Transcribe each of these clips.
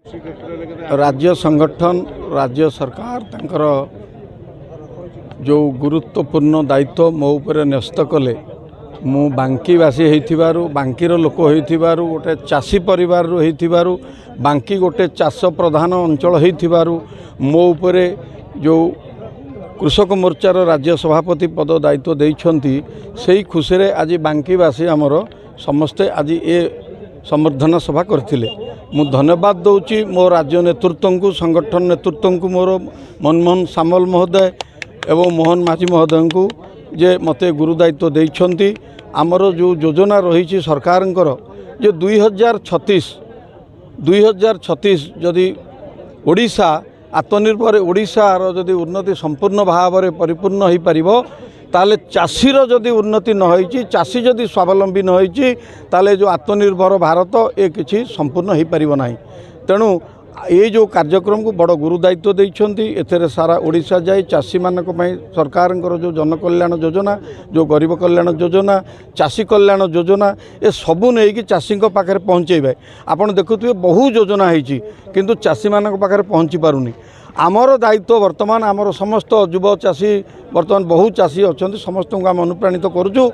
राज्य संगठन राज्य सरकार तांकर जो गुरुत्वपूर्ण दायित्व मो उपर न्यस्त कले मु बांकीवासी होइथिबारु बांकीर लोक होइथिबारु गोटे चाषी परिवार होइथिबारु बांकी गोटे चाष प्रधान अंचल होइथिबारु मो उपरे जो कृषक मोर्चार राज्य सभापति पद दायित्व देइछंती सेही खुशी रे आज बांकीवासी आमर समस्ते आज ए संवर्धना सभा करथिले। मु धन्यवाद दउची मो राज्य नेतृत्व को संगठन नेतृत्व को मोर मनमोहन सामल महोदय एवं मोहन माझी महोदय को जे मते गुरु दायित्व देइछंती। आमर जो योजना रही सरकारंकर जो 2036 जदि ओडिशा आत्मनिर्भर ओडिशार जदि उन्नति संपूर्ण भाव में परिपूर्ण हो पारिबो ताले चाषीर जदि उन्नति न होइची चाषी जदि स्वावलंबी न होइची ताले जो आत्मनिर्भर भारत ए किछि संपूर्ण हो पारिबो नाही। तेणु ये जो कार्यक्रम को बड़ गुरु दायित्व देइछंती एथरे सारा ओडिशा जाई चाषी मानक पई सरकारंकर जो जनकल्याण योजना जो गरीब कल्याण योजना चाषी कल्याण योजना ए सबु नै कि चाषी पाखे पहुँचेबे। आपण देखुथिबे बहु योजना होइची किंतु चाषी मानक पाखे पहुँची पारुनी। आमर दायित्व वर्तमान आमर समस्त युव चाषी वर्तमान बहु चाषी अच्छा समस्त को आम अनुप्राणित करुचु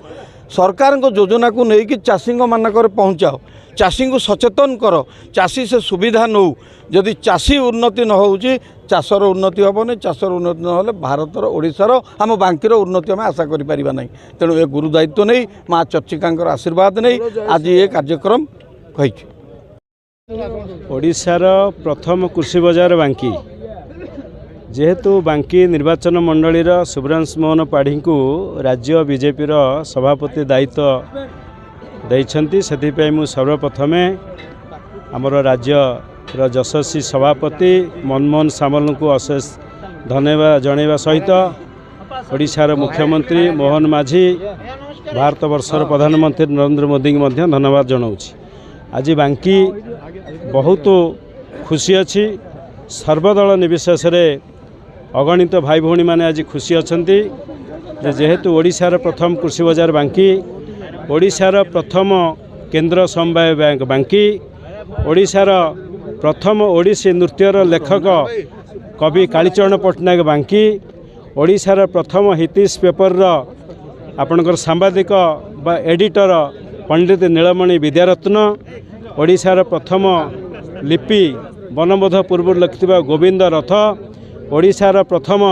सरकार योजना को लेकिन चाषी मानक पहुँचाओ चाषी को सचेतन कर चाषी से सुविधा नौ जदि चाषी उन्नति न हो चाषर उन्नति हेनी चाषर उन्नति ना भारतर ओडिशार आम बांकीर उन्नति आम आशा करें ना। तेणु ए गुरु दायित्व नहीं माँ चर्चिका आशीर्वाद नहीं आज ये कार्यक्रम कही ओडिशार प्रथम कृषि बजार बांकी जेहेतु बांकी निर्वाचन मंडलीर शुभ्रांशु मोहन पाढ़ी को राज्य बीजेपी सभापति दायित्व देइछंती से मु सर्वप्रथमे आमर राज्य यशस्वी सभापति मनमोहन सामल को अशेष धन्यवाद जनवा सहित ओडिशार मुख्यमंत्री मोहन माझी भारत वर्षर प्रधानमंत्री नरेंद्र मोदी को धन्यवाद जनाऊँगी। आज बांकी बहुत खुशी अच्छी सर्वदल निर्विशेष अगणित भाई भौणी मैंने आज खुशी अच्छा जेहेतु ओडिशार प्रथम कृषि बजार बांकी ओडिशार प्रथम केंद्र समवाय बैंक बांकी ओडिशार प्रथम ओडिसी नृत्यर लेखक कवि कालीचरण पट्टनायक बांकी ओडिशार प्रथम हितीश पेपर आपणकर सांबादिक बा एडिटर पंडित नीलमणि विद्यारत्न ओडिशार प्रथम लिपि वनबोध पूर्व लिखिथिबा गोविंद रथ ओडिशार प्रथम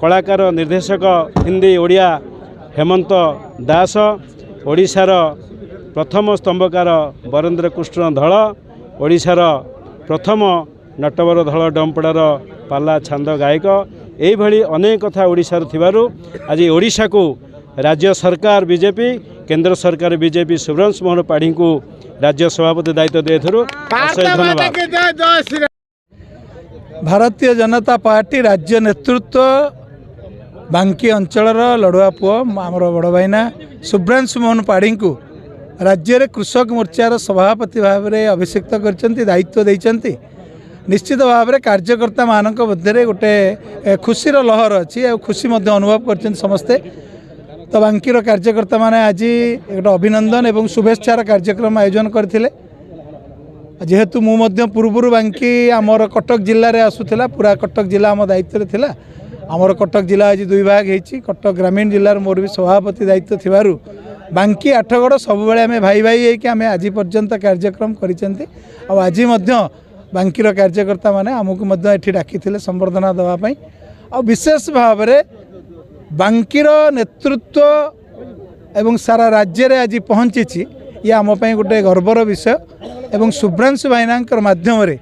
कलाकार निर्देशक हिंदी ओडिया हेमंत दास ओडिशार प्रथम स्तंभकार बरेन्द्र कृष्ण धल ओडिशार प्रथम नटवर धल डंपड़ार पाला छांद गायक यही अनेक कथा ओडिशार थिबारु आज ओडिशा को राज्य सरकार बीजेपी केंद्र सरकार बीजेपी शुभ्रांशु मोहन पाढ़ी को राज्य सभापति दायित्व देथुरु धन्यवाद। भारतीय जनता पार्टी राज्य नेतृत्व बांकी अंचल लड़ुआ पुओ आमर बड़ भाईना शुभ्रांशु मोहन पाढ़ी को राज्य रे कृषक मोर्चार सभापति भाव में अभिषिक्त करछंती दायित्व देइछंती। निश्चित भाव में कार्यकर्ता मानक मध्य गोटे खुशीर लहर अच्छी खुशी अनुभव कर समस्ते। तो बांकीर कार्यकर्ता माने आज एक अभिनंदन एवं शुभेच्छार कार्यक्रम आयोजन करथिले। जेहेतु मु पूर्व बांकी आमर कटक जिले में आसूला पूरा कटक जिला आम दायित्व थिला आमर कटक जिला आज दुई भाग होती कटक ग्रामीण जिलार मोर भी सभापति दायित्व थिबारु बांकी आठगड़ सब आम भाई भाई होकर आम आज पर्यंत कार्यक्रम करिसेंती। आज बांकीर कार्यकर्ता माने आमको एठी डाकिथिले संबर्धना देवाई आ विशेष भाव में बांकीर नेतृत्व एवं सारा राज्य रे आज पहुँची ये आम गोटे गर्वर विषय एवं शुभ्रांशु भाईनांकर माध्यम रे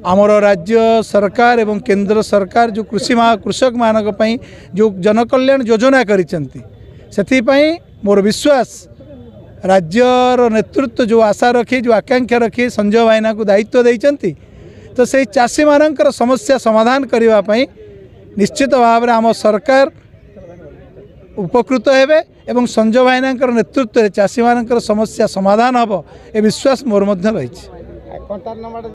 आमर राज्य सरकार एवं केंद्र सरकार जो कृषक मानक पई जो जनकल्याण योजना करिसेंती सेथिपई मोर विश्वास राज्यर नेतृत्व जो आशा रखी जो आकांक्षा रखी संजय भाईना को दायित्व देइचंती तो से चाषी मानकर समस्या समाधान करबा पई निश्चित भाव में आम सरकार उपकृत हेबे एवं संजय भाईनांकर नेतृत्व में चाषी मानकर समस्या समाधान हबो ए विश्वास मोर मध्य रही।